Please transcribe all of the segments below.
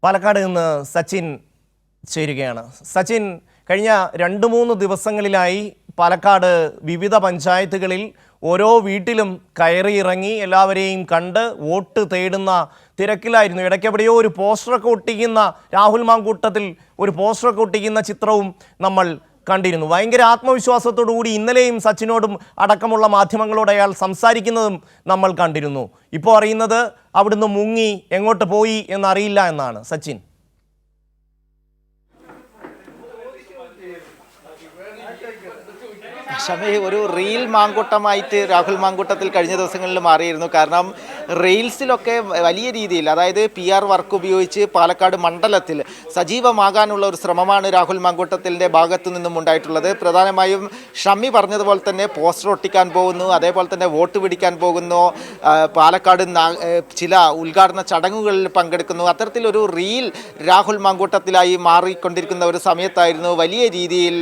പാലക്കാട് നിന്ന് സച്ചിൻ ചേരുകയാണ്. സച്ചിൻ, കഴിഞ്ഞ 2-3 ദിവസങ്ങളിലായി പാലക്കാട് വിവിധ പഞ്ചായത്തുകളിൽ ഓരോ വീട്ടിലും കയറിയിറങ്ങി എല്ലാവരെയും കണ്ട് വോട്ട് തേടുന്ന തിരക്കിലായിരുന്നു. ഇടയ്ക്ക് എവിടെയോ ഒരു പോസ്റ്ററൊക്കെ ഒട്ടിക്കുന്ന, രാഹുൽ മാങ്കൂട്ടത്തിൽ ഒരു പോസ്റ്ററൊക്കെ ഒട്ടിക്കുന്ന ചിത്രവും നമ്മൾ കണ്ടിരുന്നു. ഭയങ്കര ആത്മവിശ്വാസത്തോടുകൂടി ഇന്നലെയും സച്ചിനോടും അടക്കമുള്ള മാധ്യമങ്ങളോട് അയാൾ സംസാരിക്കുന്നതും നമ്മൾ കണ്ടിരുന്നു. ഇപ്പോൾ അറിയുന്നത് അവിടുന്ന് മുങ്ങി എങ്ങോട്ട് പോയി എന്നറിയില്ല എന്നാണ്. സച്ചിൻ, ഷമി, ഒരു റീൽ മാങ്കൂട്ടമായിട്ട് രാഹുൽ മാങ്കൂട്ടത്തിൽ കഴിഞ്ഞ ദിവസങ്ങളിൽ മാറിയിരുന്നു. കാരണം റീൽസിലൊക്കെ വലിയ രീതിയിൽ, അതായത് PR വർക്ക് ഉപയോഗിച്ച് പാലക്കാട് മണ്ഡലത്തിൽ സജീവമാകാനുള്ള ഒരു ശ്രമമാണ് രാഹുൽ മാങ്കൂട്ടത്തിൻ്റെ ഭാഗത്തു നിന്നും ഉണ്ടായിട്ടുള്ളത്. പ്രധാനമായും ഷമി പറഞ്ഞതുപോലെ തന്നെ പോസ്റ്റർ ഒട്ടിക്കാൻ പോകുന്നു, അതേപോലെ തന്നെ വോട്ട് പിടിക്കാൻ പോകുന്നു, പാലക്കാട് ചില ഉദ്ഘാടന ചടങ്ങുകളിൽ പങ്കെടുക്കുന്നു. അത്തരത്തിലൊരു റീൽ രാഹുൽ മാങ്കൂട്ടത്തിലായി മാറിക്കൊണ്ടിരിക്കുന്ന ഒരു സമയത്തായിരുന്നു വലിയ രീതിയിൽ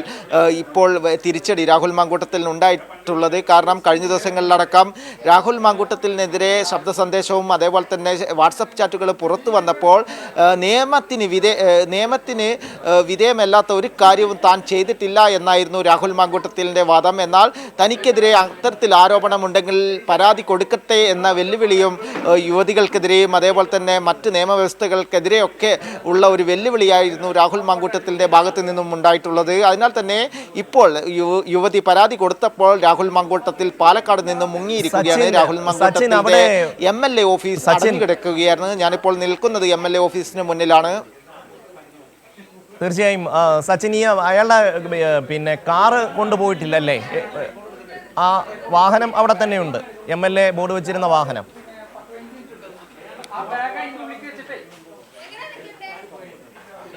ഇപ്പോൾ തിരിച്ചടി രാഹുൽ മാങ്കൂട്ടത്തിൽ ഉണ്ടായിട്ടുള്ളത്. കാരണം കഴിഞ്ഞ ദിവസങ്ങളിലടക്കം രാഹുൽ മാങ്കൂട്ടത്തിനെതിരെ ശബ്ദ സന്ദേശവും അതേപോലെ തന്നെ വാട്സപ്പ് ചാറ്റുകൾ പുറത്തു വന്നപ്പോൾ നിയമത്തിന് വിധേയമല്ലാത്ത ഒരു കാര്യവും താൻ ചെയ്തിട്ടില്ല എന്നായിരുന്നു രാഹുൽ മാങ്കൂട്ടത്തിൻ്റെ വാദം. എന്നാൽ തനിക്കെതിരെ അത്തരത്തിൽ ആരോപണമുണ്ടെങ്കിൽ പരാതി കൊടുക്കട്ടെ എന്ന വെല്ലുവിളിയും യുവതികൾക്കെതിരെയും അതേപോലെ തന്നെ മറ്റ് നിയമവ്യവസ്ഥകൾക്കെതിരെയൊക്കെ ഉള്ള ഒരു വെല്ലുവിളിയായിരുന്നു രാഹുൽ മാങ്കൂട്ടത്തിൻ്റെ ഭാഗത്തു നിന്നും ഉണ്ടായിട്ടുള്ളത്. അതിനാൽ തന്നെ ഇപ്പോൾ യുവതി പരാതി കൊടുത്തപ്പോൾ രാഹുൽ മാങ്കൂട്ടത്തിൽ പാലക്കാട് നിന്ന് മുങ്ങിയിരിക്കുകയാണ്. രാഹുൽ മാങ്കൂട്ടത്തിന്റെ MLA ഓഫീസ് അടഞ്ഞു കിടക്കുകയാണ്. ഞാനിപ്പോൾ നിൽക്കുന്നത് MLA ഓഫീസിന് മുന്നിലാണ്. തീർച്ചയായും സച്ചിൻ, അയാളുടെ കാറ് കൊണ്ടുപോയിട്ടില്ലല്ലേ? ആ വാഹനം അവിടെ തന്നെയുണ്ട്, MLA ബോർഡ് വെച്ചിരുന്ന വാഹനം.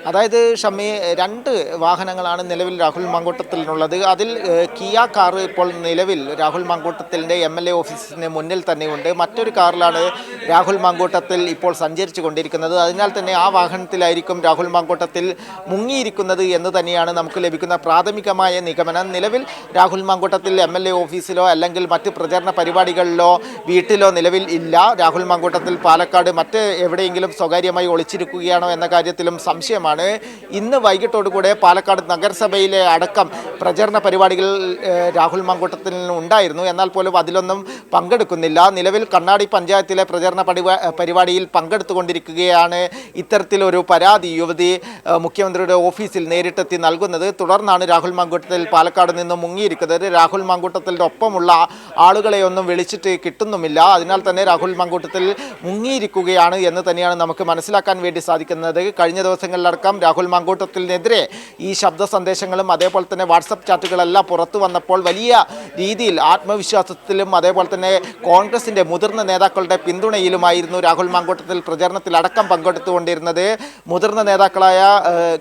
അതായത് ഷമ്മി, 2 വാഹനങ്ങളാണ് നിലവിൽ രാഹുൽ മാങ്കൂട്ടത്തിനുള്ളത്. അതിൽ കിയ കാറ് ഇപ്പോൾ നിലവിൽ രാഹുൽ മാങ്കൂട്ടത്തിൻ്റെ MLA ഓഫീസിന് മുന്നിൽ തന്നെയുണ്ട്. മറ്റൊരു കാറിലാണ് രാഹുൽ മാങ്കൂട്ടത്തിൽ ഇപ്പോൾ സഞ്ചരിച്ചു കൊണ്ടിരിക്കുന്നത്. അതിനാൽ തന്നെ ആ വാഹനത്തിലായിരിക്കും രാഹുൽ മാങ്കൂട്ടത്തിൽ മുങ്ങിയിരിക്കുന്നത് എന്ന് തന്നെയാണ് നമുക്ക് ലഭിക്കുന്ന പ്രാഥമികമായ നിഗമനം. നിലവിൽ രാഹുൽ മാങ്കൂട്ടത്തിൽ MLA ഓഫീസിലോ അല്ലെങ്കിൽ മറ്റ് പ്രചരണ പരിപാടികളിലോ വീട്ടിലോ നിലവിൽ ഇല്ല. രാഹുൽ മാങ്കൂട്ടത്തിൽ പാലക്കാട് മറ്റ് എവിടെയെങ്കിലും സ്വകാര്യമായി ഒളിച്ചിരിക്കുകയാണോ എന്ന കാര്യത്തിലും സംശയമാണ്. ഇന്ന് വൈകിട്ടോടുകൂടെ പാലക്കാട് നഗരസഭയിലെ അടക്കം പ്രചരണ പരിപാടികൾ രാഹുൽ മാങ്കൂട്ടത്തിൽ ഉണ്ടായിരുന്നു. എന്നാൽ പോലും അതിലൊന്നും പങ്കെടുക്കുന്നില്ല. നിലവിൽ കണ്ണാടി പഞ്ചായത്തിലെ പ്രചരണ പരിപാടിയിൽ പങ്കെടുത്തുകൊണ്ടിരിക്കുകയാണ്. ഇത്തരത്തിലൊരു പരാതി യുവതി മുഖ്യമന്ത്രിയുടെ ഓഫീസിൽ നേരിട്ടെത്തി നൽകുന്നത്. തുടർന്നാണ് രാഹുൽ മാങ്കൂട്ടത്തിൽ പാലക്കാട് നിന്ന് മുങ്ങിയിരിക്കുന്നത്. രാഹുൽ മാങ്കൂട്ടത്തിൻ്റെ ഒപ്പമുള്ള ആളുകളെയൊന്നും വിളിച്ചിട്ട് കിട്ടുന്നുമില്ല. അതിനാൽ തന്നെ രാഹുൽ മാങ്കൂട്ടത്തിൽ മുങ്ങിയിരിക്കുകയാണ് എന്ന് തന്നെയാണ് നമുക്ക് മനസ്സിലാക്കാൻ വേണ്ടി സാധിക്കുന്നത്. കഴിഞ്ഞ ദിവസങ്ങളിലടക്കം രാഹുൽ മാങ്കൂട്ടത്തിനെതിരെ ഈ ശബ്ദ സന്ദേശങ്ങളും അതേപോലെ തന്നെ വാട്സപ്പ് ചാറ്റുകളെല്ലാം പുറത്തു വന്നപ്പോൾ വലിയ രീതിയിൽ ആത്മവിശ്വാസത്തിലും അതേപോലെ തന്നെ കോൺഗ്രസിൻ്റെ മുതിർന്ന നേതാക്കളുടെ പിന്തുണയിലുമായിരുന്നു രാഹുൽ മാങ്കൂട്ടത്തിൽ പ്രചരണത്തിലടക്കം പങ്കെടുത്തുകൊണ്ടിരുന്നത്. മുതിർന്ന നേതാക്കളായ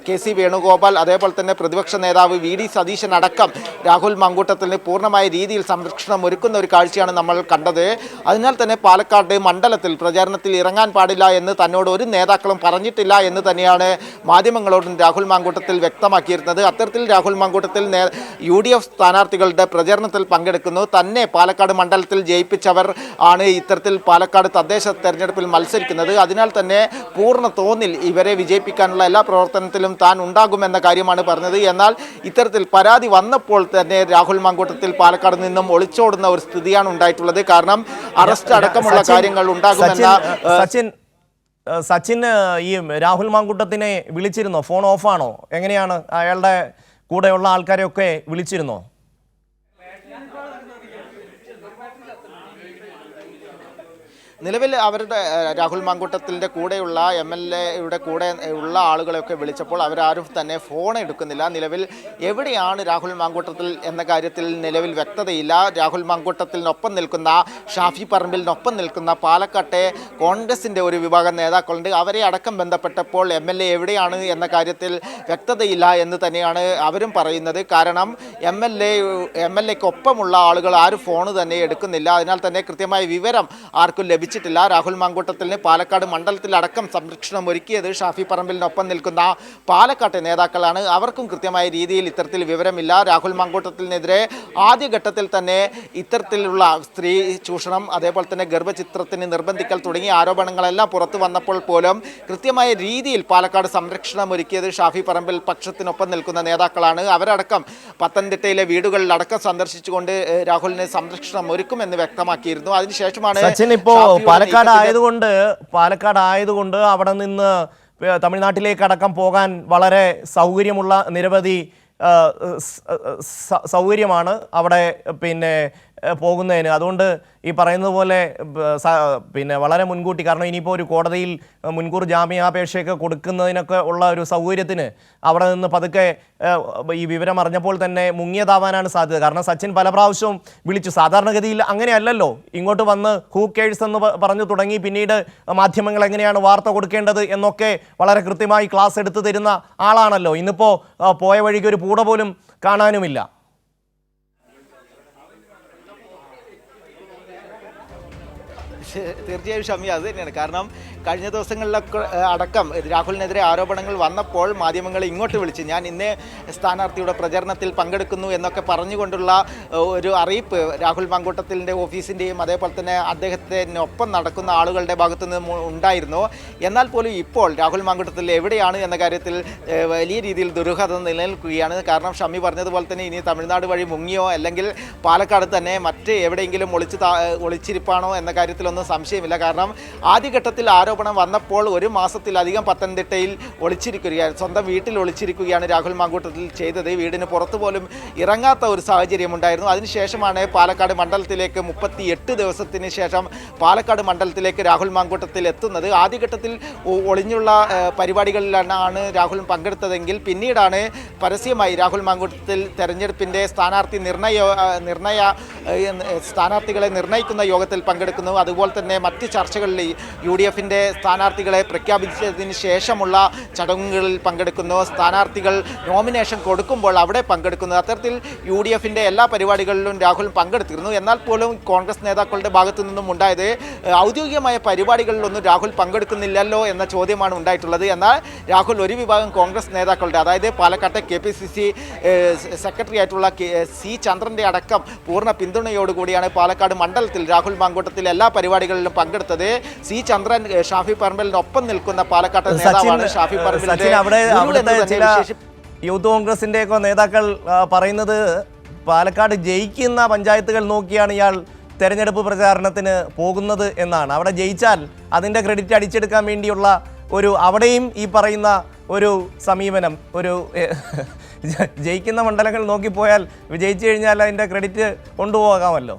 KC വേണുഗോപാൽ, അതേപോലെ തന്നെ പ്രതിപക്ഷ നേതാവ് VD സതീശൻ അടക്കം രാഹുൽ മാങ്കൂട്ടത്തിന് പൂർണ്ണമായ രീതിയിൽ സംരക്ഷണം ഒരുക്കുന്ന ഒരു കാഴ്ചയാണ് നമ്മൾ കണ്ടത്. അതിനാൽ തന്നെ പാലക്കാട് മണ്ഡലത്തിൽ പ്രചാരണത്തിൽ ഇറങ്ങാൻ പാടില്ല എന്ന് തന്നോട് ഒരു നേതാക്കളും പറഞ്ഞിട്ടില്ല എന്ന് തന്നെയാണ് മാധ്യമങ്ങളോടും രാഹുൽ മാങ്കൂട്ടത്തിൽ വ്യക്തമാക്കിയിരുന്നത്. അത്തരത്തിൽ രാഹുൽ മാങ്കൂട്ടത്തിൽ UDF സ്ഥാനാർത്ഥികളുടെ പ്രചരണത്തിൽ പങ്കെടുക്കുന്നു. തന്നെ പാലക്കാട് മണ്ഡലത്തിൽ ജയിപ്പിച്ചവർ ആണ് ഇത്തരത്തിൽ പാലക്കാട് തദ്ദേശ തെരഞ്ഞെടുപ്പിൽ മത്സരിക്കുന്നത്. അതിനാൽ തന്നെ പൂർണ്ണ തോന്നിൽ ഇവരെ വിജയിപ്പിക്കാനുള്ള എല്ലാ പ്രവർത്തനത്തിലും താൻ ഉണ്ടാകുമെന്ന കാര്യമാണ് പറഞ്ഞത്. എന്നാൽ ഇത്തരത്തിൽ പരാതി വന്നപ്പോൾ തന്നെ രാഹുൽ മാങ്കൂട്ടത്തിൽ പാലക്കാട് നിന്നും ഒളിച്ചോടുന്ന ഒരു സ്ഥിതിയാണ് ഉണ്ടായിട്ടുള്ളത്. കാരണം അറസ്റ്റ് അടക്കമുള്ള കാര്യങ്ങൾ ഉണ്ടാകുമെന്ന സച്ചിൻ, ഈ രാഹുൽ മാങ്കൂട്ടത്തിനെ വിളിച്ചിരുന്നോ? ഫോൺ ഓഫാണോ? എങ്ങനെയാണ്? അയാളുടെ കൂടെയുള്ള ആൾക്കാരെയൊക്കെ വിളിച്ചിരുന്നോ? നിലവിൽ അവരുടെ രാഹുൽ മാങ്കൂട്ടത്തിൻ്റെ കൂടെയുള്ള MLAയുടെ കൂടെ ഉള്ള ആളുകളെയൊക്കെ വിളിച്ചപ്പോൾ അവരാരും തന്നെ ഫോൺ എടുക്കുന്നില്ല. നിലവിൽ എവിടെയാണ് രാഹുൽ മാങ്കൂട്ടത്തിൽ എന്ന കാര്യത്തിൽ നിലവിൽ വ്യക്തതയില്ല. രാഹുൽ മാങ്കൂട്ടത്തിനൊപ്പം നിൽക്കുന്ന, ഷാഫി പറമ്പിലിനൊപ്പം നിൽക്കുന്ന പാലക്കാട്ടെ കോൺഗ്രസിൻ്റെ ഒരു വിഭാഗം നേതാക്കളുണ്ട്. അവരെ അടക്കം ബന്ധപ്പെട്ടപ്പോൾ MLA എവിടെയാണ് എന്ന കാര്യത്തിൽ വ്യക്തതയില്ല എന്ന് തന്നെയാണ് അവരും പറയുന്നത്. കാരണം MLAക്കൊപ്പമുള്ള ആളുകൾ ആരും ഫോൺ തന്നെ എടുക്കുന്നില്ല. അതിനാൽ തന്നെ കൃത്യമായ വിവരം ആർക്കും ലഭിച്ചു ലഭിച്ചിട്ടില്ല. രാഹുൽ മാങ്കൂട്ടത്തിന് പാലക്കാട് മണ്ഡലത്തിലടക്കം സംരക്ഷണം ഒരുക്കിയത് ഷാഫി പറമ്പിലിനൊപ്പം നിൽക്കുന്ന പാലക്കാട്ടെ നേതാക്കളാണ്. അവർക്കും കൃത്യമായ രീതിയിൽ ഇത്തരത്തിൽ വിവരമില്ല. രാഹുൽ മാങ്കൂട്ടത്തിനെതിരെ ആദ്യഘട്ടത്തിൽ തന്നെ ഇത്തരത്തിലുള്ള സ്ത്രീ ചൂഷണം, അതേപോലെ തന്നെ ഗർഭചിത്രത്തിന് നിർബന്ധിക്കൽ തുടങ്ങിയ ആരോപണങ്ങളെല്ലാം പുറത്തു വന്നപ്പോൾ പോലും കൃത്യമായ രീതിയിൽ പാലക്കാട് സംരക്ഷണം ഒരുക്കിയത് ഷാഫി പറമ്പിൽ പക്ഷത്തിനൊപ്പം നിൽക്കുന്ന നേതാക്കളാണ്. അവരടക്കം പത്തനംതിട്ടയിലെ വീടുകളിലടക്കം സന്ദർശിച്ചുകൊണ്ട് രാഹുലിന് സംരക്ഷണം ഒരുക്കുമെന്ന് വ്യക്തമാക്കിയിരുന്നു. അതിനുശേഷമാണ് സച്ചിൻ ഇപ്പോ പാലക്കാട് ആയതുകൊണ്ട് അവിടെ നിന്ന് തമിഴ്നാട്ടിലേക്ക് അടക്കം പോകാൻ വളരെ സൗകര്യമുള്ള നിരവധി സൗകര്യമാണ് അവിടെ പോകുന്നതിന്. അതുകൊണ്ട് ഈ പറയുന്നത് പോലെ വളരെ മുൻകൂട്ടി, കാരണം ഇനിയിപ്പോൾ ഒരു കോടതിയിൽ മുൻകൂർ ജാമ്യാപേക്ഷയൊക്കെ കൊടുക്കുന്നതിനൊക്കെ ഉള്ള ഒരു സൗകര്യത്തിന് അവിടെ നിന്ന് പതുക്കെ ഈ വിവരം അറിഞ്ഞപ്പോൾ തന്നെ മുങ്ങിയതാവാനാണ് സാധ്യത. കാരണം സച്ചിൻ പല പ്രാവശ്യവും വിളിച്ചു. സാധാരണഗതിയിൽ അങ്ങനെയല്ലല്ലോ, ഇങ്ങോട്ട് വന്ന് ഹൂ കേഴ്സ് എന്ന് പറഞ്ഞു തുടങ്ങി പിന്നീട് മാധ്യമങ്ങൾ എങ്ങനെയാണ് വാർത്ത കൊടുക്കേണ്ടത് എന്നൊക്കെ വളരെ കൃത്യമായി ക്ലാസ് എടുത്തു തരുന്ന ആളാണല്ലോ. ഇന്നിപ്പോൾ പോയ വഴിക്ക് ഒരു പൂട പോലും കാണാനുമില്ല. തീർച്ചയായും ഷമി, അത് തന്നെയാണ്. കാരണം കഴിഞ്ഞ ദിവസങ്ങളിലൊക്കെ അടക്കം രാഹുലിനെതിരെ ആരോപണങ്ങൾ വന്നപ്പോൾ മാധ്യമങ്ങൾ ഇങ്ങോട്ട് വിളിച്ച് ഞാൻ ഇന്ന് സ്ഥാനാർത്ഥിയുടെ പ്രചരണത്തിൽ പങ്കെടുക്കുന്നു എന്നൊക്കെ പറഞ്ഞുകൊണ്ടുള്ള ഒരു അറിയിപ്പ് രാഹുൽ മാങ്കൂട്ടത്തിൻ്റെ ഓഫീസിൻ്റെയും അതേപോലെ തന്നെ അദ്ദേഹത്തിനൊപ്പം നടക്കുന്ന ആളുകളുടെ ഭാഗത്തു നിന്നും ഉണ്ടായിരുന്നു. എന്നാൽ പോലും ഇപ്പോൾ രാഹുൽ മാങ്കൂട്ടത്തിൽ എവിടെയാണ് എന്ന കാര്യത്തിൽ വലിയ രീതിയിൽ ദുരൂഹത നിലനിൽക്കുകയാണ്. കാരണം ഷമി പറഞ്ഞതുപോലെ തന്നെ ഇനി തമിഴ്നാട് വഴി മുങ്ങിയോ അല്ലെങ്കിൽ പാലക്കാട് തന്നെ മറ്റ് എവിടെയെങ്കിലും ഒളിച്ചിരിപ്പാണോ എന്ന കാര്യത്തിലൊന്നും സംശയമില്ല. കാരണം ആദ്യഘട്ടത്തിൽ ആരോപണം വന്നപ്പോൾ ഒരു മാസത്തിലധികം പത്തനംതിട്ടയിൽ ഒളിച്ചിരിക്കുകയാണ്, സ്വന്തം വീട്ടിൽ ഒളിച്ചിരിക്കുകയാണ് രാഹുൽ മാങ്കൂട്ടത്തിൽ ചെയ്തത്. വീടിന് പുറത്തു പോലും ഇറങ്ങാത്ത ഒരു സാഹചര്യം ഉണ്ടായിരുന്നു. അതിനുശേഷമാണ് പാലക്കാട് മണ്ഡലത്തിലേക്ക് 38 ദിവസത്തിന് ശേഷം പാലക്കാട് മണ്ഡലത്തിലേക്ക് രാഹുൽ മാങ്കൂട്ടത്തിൽ എത്തുന്നത്. ആദ്യഘട്ടത്തിൽ ഒളിഞ്ഞുള്ള പരിപാടികളിലാണ് രാഹുൽ പങ്കെടുത്തതെങ്കിൽ പിന്നീടാണ് പരസ്യമായി രാഹുൽ മാങ്കൂട്ടത്തിൽ തെരഞ്ഞെടുപ്പിൻ്റെ സ്ഥാനാർത്ഥികളെ നിർണ്ണയിക്കുന്ന യോഗത്തിൽ പങ്കെടുക്കുന്നു. അതുപോലെ തന്നെ മറ്റ് ചർച്ചകളിൽ UDFിൻ്റെ സ്ഥാനാർത്ഥികളെ പ്രഖ്യാപിച്ചതിന് ശേഷമുള്ള ചടങ്ങുകളിൽ പങ്കെടുക്കുന്നു. സ്ഥാനാർത്ഥികൾ നോമിനേഷൻ കൊടുക്കുമ്പോൾ അവിടെ പങ്കെടുക്കുന്നു. അത്തരത്തിൽ UDFിൻ്റെ എല്ലാ പരിപാടികളിലും രാഹുൽ പങ്കെടുത്തിരുന്നു. എന്നാൽ പോലും കോൺഗ്രസ് നേതാക്കളുടെ ഭാഗത്തു നിന്നും ഉണ്ടായത് ഔദ്യോഗികമായ പരിപാടികളിലൊന്നും രാഹുൽ പങ്കെടുക്കുന്നില്ലല്ലോ എന്ന ചോദ്യമാണ് ഉണ്ടായിട്ടുള്ളത്. എന്നാൽ രാഹുൽ ഒരു വിഭാഗം കോൺഗ്രസ് നേതാക്കളുടെ, അതായത് പാലക്കാട്ടെ KPCC സെക്രട്ടറി ആയിട്ടുള്ള C ചന്ദ്രൻ്റെ അടക്കം പൂർണ്ണ പിന്തുണയോടുകൂടിയാണ് പാലക്കാട് മണ്ഡലത്തിൽ രാഹുൽ മാങ്കൂട്ടത്തിൽ എല്ലാ പരിപാടികളിലും പങ്കെടുത്തത്. C ചന്ദ്രൻ ഷാഫി പറമ്പിലിനൊപ്പം നിൽക്കുന്ന പാലക്കാട്ടെ നേതാവാണ്. ഷാഫി പറമ്പിലിന്റെ യൂത്ത് കോൺഗ്രസിന്റെ ഒക്കെ നേതാക്കൾ പറയുന്നത് പാലക്കാട് ജയിക്കുന്ന പഞ്ചായത്തുകൾ നോക്കിയാണ് ഇയാൾ തെരഞ്ഞെടുപ്പ് പ്രചാരണത്തിന് പോകുന്നത് എന്നാണ്. അവിടെ ജയിച്ചാൽ അതിൻ്റെ ക്രെഡിറ്റ് അടിച്ചെടുക്കാൻ വേണ്ടിയുള്ള അവിടെയും ഈ പറയുന്ന ഒരു സമീപനം, ജയിക്കുന്ന മണ്ഡലങ്ങൾ നോക്കിപ്പോയാൽ വിജയിച്ചു കഴിഞ്ഞാൽ അതിൻ്റെ ക്രെഡിറ്റ് കൊണ്ടുപോകാമല്ലോ.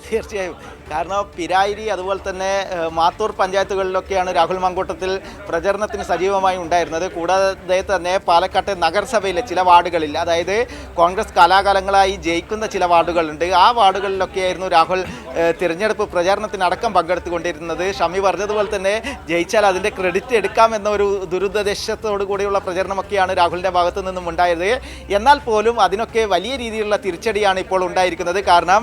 തീർച്ചയായും. കാരണം പിരായിരി അതുപോലെ തന്നെ മാത്തൂർ പഞ്ചായത്തുകളിലൊക്കെയാണ് രാഹുൽ മാങ്കൂട്ടത്തിൽ പ്രചരണത്തിന് സജീവമായി ഉണ്ടായിരുന്നത്. കൂടാതെ തന്നെ പാലക്കാട്ടെ നഗരസഭയിലെ ചില വാർഡുകളിൽ, അതായത് കോൺഗ്രസ് കാലാകാലങ്ങളായി ജയിക്കുന്ന ചില വാർഡുകളുണ്ട്, ആ വാർഡുകളിലൊക്കെയായിരുന്നു രാഹുൽ തിരഞ്ഞെടുപ്പ് പ്രചാരണത്തിനടക്കം പങ്കെടുത്തുകൊണ്ടിരുന്നത്. ഷമി പറഞ്ഞതുപോലെ തന്നെ ജയിച്ചാൽ അതിൻ്റെ ക്രെഡിറ്റ് എടുക്കാമെന്ന ഒരു ദുരുദ്ദേശത്തോടു കൂടിയുള്ള പ്രചരണമൊക്കെയാണ് രാഹുലിൻ്റെ ഭാഗത്തു നിന്നും ഉണ്ടായത്. എന്നാൽ പോലും അതിനൊക്കെ വലിയ രീതിയിലുള്ള തിരിച്ചടിയാണ് ഇപ്പോൾ ഉണ്ടായിരിക്കുന്നത്. കാരണം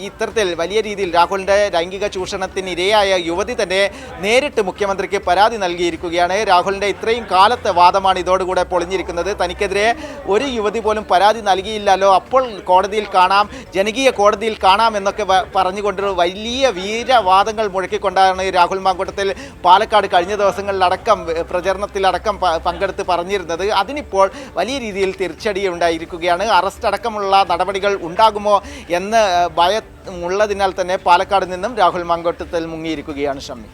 ഇത്തരത്തിൽ വലിയ രീതിയിൽ രാഹുലിൻ്റെ ലൈംഗിക ചൂഷണത്തിന് ഇരയായ യുവതി തന്നെ നേരിട്ട് മുഖ്യമന്ത്രിക്ക് പരാതി നൽകിയിരിക്കുകയാണ്. രാഹുലിൻ്റെ ഇത്രയും കാലത്തെ വാദമാണ് ഇതോടുകൂടെ പൊളിഞ്ഞിരിക്കുന്നത്. തനിക്കെതിരെ ഒരു യുവതി പോലും പരാതി നൽകിയില്ലല്ലോ, അപ്പോൾ കോടതിയിൽ കാണാം, ജനകീയ കോടതിയിൽ കാണാം എന്നൊക്കെ പറഞ്ഞുകൊണ്ട് വലിയ വീരവാദങ്ങൾ മുഴക്കിക്കൊണ്ടാണ് രാഹുൽ മാങ്കൂട്ടത്തിൽ പാലക്കാട് കഴിഞ്ഞ ദിവസങ്ങളിലടക്കം പ്രചരണത്തിലടക്കം പങ്കെടുത്ത് പറഞ്ഞിരുന്നത്. അതിനിപ്പോൾ വലിയ രീതിയിൽ തിരിച്ചടി ഉണ്ടായിരിക്കുകയാണ്. അറസ്റ്റ് അടക്കമുള്ള നടപടികൾ ഉണ്ടാകുമോ എന്ന് ഭയമുള്ളതിനാൽ തന്നെ പാലക്കാട് നിന്നും രാഹുൽ മാങ്കൂട്ടത്തിൽ മുങ്ങിയിരിക്കുകയാണ് ഷമ്മി.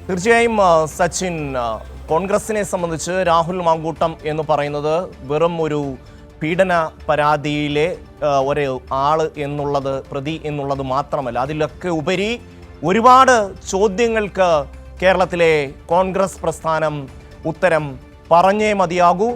തീർച്ചയായും സച്ചിൻ, കോൺഗ്രസിനെ സംബന്ധിച്ച് രാഹുൽ മാങ്കൂട്ടം എന്ന് പറയുന്നത് വെറും ഒരു പീഡന പരാതിയിലെ ഒരു ആള് എന്നുള്ളത്, പ്രതി എന്നുള്ളത് മാത്രമല്ല, അതിലൊക്കെ ഉപരി ഒരുപാട് ചോദ്യങ്ങൾക്ക് കേരളത്തിലെ കോൺഗ്രസ് പ്രസ്ഥാനം ഉത്തരം പറഞ്ഞേ മതിയാകൂ.